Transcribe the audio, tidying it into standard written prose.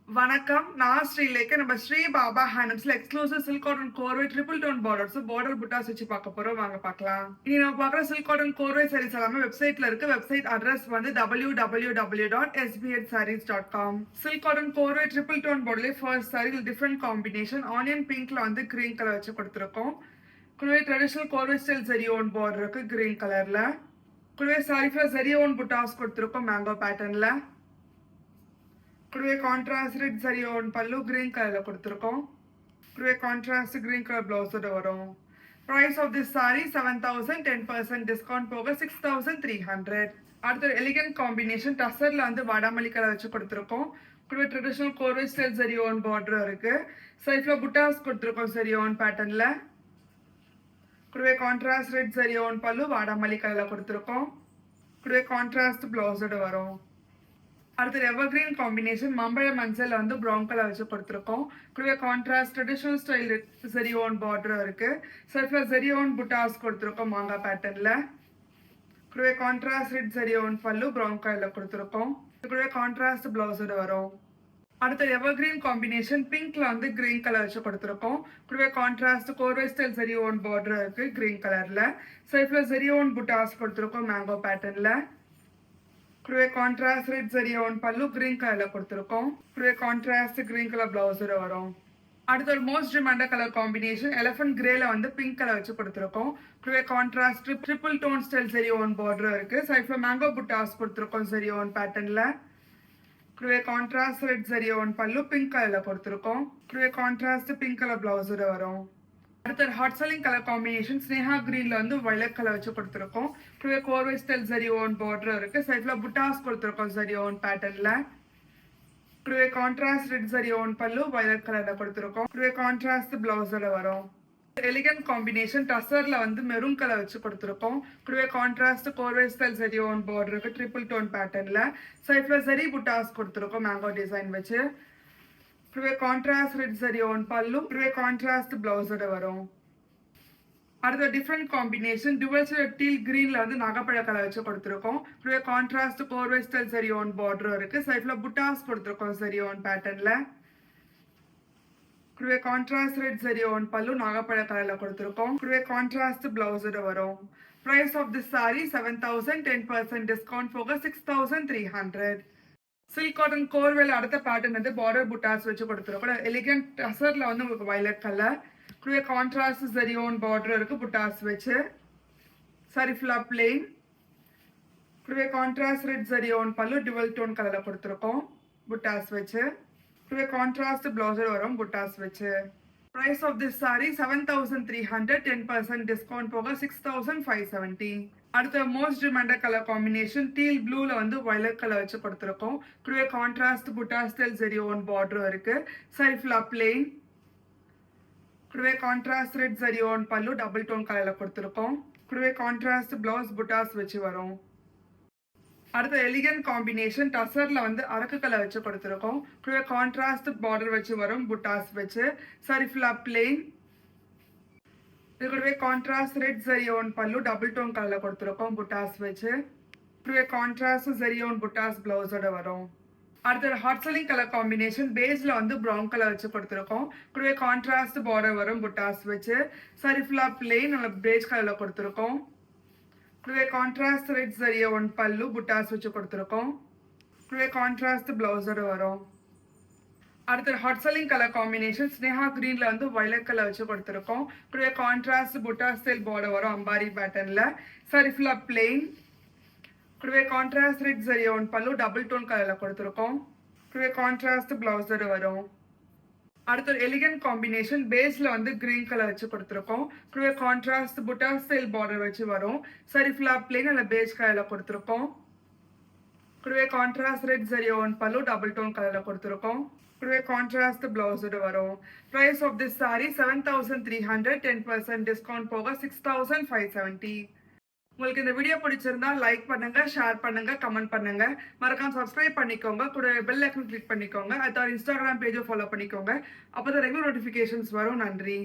வணக்கம். நான் ஸ்ரீலேகா. நம்ம ஸ்ரீ பாபா ஹேண்ட்லூம்ஸ்ல எக்ஸ்க்ளூசிவ் சில்க் காட்டன் கோர்வை triple tone borders border buttas வச்சு பார்க்க போறோம். வாங்க பார்க்கலாம். இனி நம்ம பார்க்குற சில்க் காட்டன் கோர்வை சாரீஸ் எல்லாமே வெப்சைட்ல இருக்கு. வெப்சைட் அட்ரஸ் வந்து www.sbhsarees.com. சில்க் காட்டன் கோர்வை ட்ரிபிள் டோன் பார்டர்ல first sari different combination onion பிங்க்ல வந்து கிரீன் கலர் வச்சு கொடுத்துருக்கோம். குழுவை ட்ரெடிஷனல் கோர்வை ஸ்டைல் ஜரி ஓன் பார்டர் இருக்கு கிரீன் கலர்ல. குழுவை சாரி ஃபுல்லா ஜரி ஓன் புட்டாஸ் கொடுத்துருக்கோம் மேங்கோ பேட்டர்ன்ல. குழுவே கான்ட்ராஸ்ட் ரெட் சரி ஒன் பல்லு கிரீன் கலரில் கொடுத்துருக்கோம். குழுவே கான்ட்ராஸ்ட் கிரீன் கலர் ப்ளவுஸோட வரும். Price of this sari 7,000, 10% discount போக 6,300. அடுத்த ஒரு எலிகன்ட் காம்பினேஷன் டசரில் வந்து வாடாமல்லி கலர் வச்சு கொடுத்துருக்கோம். குழுவே ட்ரெடிஷனல் கோர்வை ஸ்டைல் சரி ஒன் பார்டர் இருக்கு. சைட்ல புட்டாஸ் கொடுத்துருக்கோம் சரி ஒன் பேட்டர்ன்ல. குழுவே கான்ட்ராஸ்ட் ரெட் சரி ஒன் பல்லு வாடாமல்லி கலரில் கொடுத்துருக்கோம். குழுவே கான்ட்ராஸ்ட் ப்ளவுஸோட வரும். அடுத்து எவர்கிரீன் காம்பினேஷன் மம்பழ மஞ்சள் வந்து ப்ரௌன் கலர் வச்சு கொடுத்துருக்கோம். குழுவே contrast traditional style zari on border இருக்கு. சைட்ல ஜெரி ஓன் புட்டாஸ் கொடுத்துருக்கோம் மாங்காய் பேட்டர்ன்ல. குழுவே கான்ட்ராஸ்ட் ரெட் ஜெரி ஓன் பல்லு ப்ரௌன் கலர்ல கொடுத்துருக்கோம். குழுவே கான்ட்ராஸ்ட் பிளவுஸோட வரும். அடுத்து எவர்கிரீன் காம்பினேஷன் பிங்க்ல வந்து கிரீன் கலர் வச்சு கொடுத்துருக்கோம். குழுவே கான்ட்ராஸ்ட் கோர்வை ஸ்டைல் ஜெரி ஓன் பார்டர் இருக்கு கிரீன் கலர்ல. சைட்ல ஜெரி ஓன் புட்டாஸ் கொடுத்துருக்கோம் மேங்கோ பேட்டர்ன்ல. குழுவே contrast red zari on pallu green கலர்ல கொடுத்துருக்கோம். குழுவே கான்ட்ராஸ்ட் கிரீன் கலர் பிளவுஸோட வரும். அடுத்த ஒரு most demanded colour combination elephant கிரேல வந்து பிங்க் கலர் வச்சு கொடுத்துருக்கோம். குழுவே contrast triple tone style zari on border இருக்கு. சைட்ல மேங்கோ புட்டாஸ் கொடுத்துருக்கோம் ஜரி ஒன் பேட்டர்ன்ல. குழுவே கான்ட்ராஸ்ட் ரெட் ஜரி ஒன் பல்லு பிங்க் கலர்ல கொடுத்துருக்கோம். குழுவே கான்ட்ராஸ்ட் பிங்க் கலர் பிளவுஸோட வரும். அடுத்த ஹாட் செல்லிங் கலர் காம்பினேஷன் ஸ்னேஹா கிரீன்ல வந்து வயலட் கலர் வச்சு கொடுத்துருக்கோம். குழுவே கோர்வை ஸ்டைல் ஜரி ஓன் பார்டர் இருக்கு. சைட்ல புட்டாஸ் கொடுத்துருக்கோம் ஜரி ஓன் பேட்டர்ன்ல. குழுவே contrast red zari own pallu violet கலர்ல கொடுத்துருக்கோம். குழுவே கான்ட்ராஸ்ட் பிளவுஸோட வரும். எலிகன்ட் காம்பினேஷன் டசர்ல வந்து மெரூன் கலர் வச்சு கொடுத்துருக்கோம். குழுவே கான்ட்ராஸ்ட் கோர்வை ஸ்டைல் ஜரி ஓன் பார்டர் இருக்கு ட்ரிபிள் டோன் பேட்டர்ன்ல. சைட்ல ஜரி புட்டாஸ் கொடுத்துருக்கோம் மேங்கோ டிசைன் வச்சு. குழுவே contrast red zari own pallu குழுவே கான்ட்ராஸ்ட் பிளவுஸோட வரும். அடுத்த different combination dual shade teal கிரீன்ல வந்து நகைப்பழ கலர் வச்சு கொடுத்துருக்கோம். குழுவே கான்ட்ராஸ்ட் கோர்வை ஸ்டைல் சரி ஓன் பார்டர் இருக்கு. சைட்ல புட்டாஸ் கொடுத்துருக்கோம் சரி ஓன் பேட்டர்ன்ல. குழுவே contrast red zari own pallu நகைப்பழ கலர்ல கொடுத்துருக்கோம். குழுவே கான்ட்ராஸ்ட் பிளவுஸோட வரும். Price of this sari 7,000, 10% discount போக 6,300. சில்க் காட்டன் கோர்வேல அடுத்த பேட்டர்ன் வந்து பார்டர் புட்டாஸ் வச்சு கொடுத்துருக்கோம். எலிகன்ட் டசர்ல வந்து உங்களுக்கு வயலட் கலர். குழுவே கான்ட்ராஸ்ட் ஜரி ஓன் பார்டர் இருக்கு புட்டாஸ் வச்சு. சாரி ஃபுல்லா பிளெயின். குழுவே contrast red zari own pallu dual tone கலர்ல கொடுத்துருக்கோம் புட்டாஸ் வச்சு. குழுவே கான்ட்ராஸ்ட் பிளவுஸர் வரும் புட்டாஸ் வச்சு. Price of this sari 7,300, 10% discount போக 6,570. அடுத்த most demanded colour combination teal ப்ளூல வந்து வயலட் கலர் வச்சு கொடுத்துருக்கோம். குழுவே கான்ட்ராஸ்ட் புட்டாஸ் ஸ்டைல் ஜரி ஓன் பார்டர் இருக்கு. சாரி ஃபுல்லா பிளெயின். குழுவே contrast red zari own pallu double tone கலர்ல கொடுத்துருக்கோம். குழுவே கான்ட்ராஸ்ட் பிளவுஸ் புட்டாஸ் வச்சு வரும். அடுத்த எலிகன்ட் காம்பினேஷன் டசர்ல வந்து அரக்கு கலர் வச்சு கொடுத்துருக்கோம். குழுவே கான்ட்ராஸ்ட் பார்டர் வச்சு வரும் புட்டாஸ் வச்சு. சாரி ஃபுல்லா பிளெயின். இது கூடவே contrast red zari own pallu double tone கலர்ல கொடுத்துருக்கோம் புட்டாஸ் வச்சு. குழுவே கான்ட்ராஸ்ட் ஜரி ஓன் புட்டாஸ் பிளவுஸோட வரும். அடுத்த ஹாட் செல்லிங் கலர் காம்பினேஷன் பேஸ்ல வந்து ப்ரௌன் கலர் வச்சு கொடுத்துருக்கோம். குழுவே கான்ட்ராஸ்ட் பார்டர் வரும் புட்டாஸ் வச்சு. சாரி ஃபுல்லா பிளெயின் நம்ம பேஜ் கலர்ல கொடுத்துருக்கோம். குழுவே contrast red zari own pallu புட்டாஸ் வச்சு கொடுத்துருக்கோம். குழுவே கான்ட்ராஸ்ட் பிளவுஸோட வரும். அடுத்த ஹாட் செல்லிங் கலர் காம்பினேஷன் ஸ்னேஹா கிரீன்ல வந்து வயலட் கலர் வச்சு கொடுத்துருக்கோம். குழுவே கான்ட்ராஸ்ட் புட்டாஸ் ஸ்டைல் பார்டர் வரும் அம்பாரி பேட்டர்ன்ல. சாரி ஃபுல்லா பிளெயின். குழுவே contrast red zari own pallu double tone கலர்ல கொடுத்துருக்கோம். குழுவே கான்ட்ராஸ்ட் பிளவுஸோட வரும். அடுத்த எலிகன்ட் காம்பினேஷன் பேஸ்ல வந்து கிரீன் கலர் வச்சு கொடுத்துருக்கோம். குழுவே கான்ட்ராஸ்ட் புட்டாஸ் ஸ்டைல் பார்டர் வச்சு வரும். சாரி ஃபுல்லா பிளெயின் அல்ல பேஜ் கலர்ல கொடுத்துருக்கோம். குழுவே contrast red zari own pallu double tone கலர்ல கொடுத்துருக்கோம். குழுவே கான்ட்ராஸ்ட் பிளவுஸோட வரும். Price of this sari 7,300, 10% discount போக 6,570. உங்களுக்கு இந்த வீடியோ பிடிச்சிருந்தா லைக் பண்ணுங்க, ஷேர் பண்ணுங்க, கமெண்ட் பண்ணுங்க. மறக்காம சப்ஸ்கிரைப் பண்ணிக்கோங்க. கூட பெல் ஐக்கன் கிளிக் பண்ணிக்கோங்க. அடுத்த இன்ஸ்டாகிராம் பேஜை ஃபாலோ பண்ணிக்கோங்க. அப்போ தான் ரெகுலர் நோட்டிஃபிகேஷன்ஸ் வரும். நன்றி.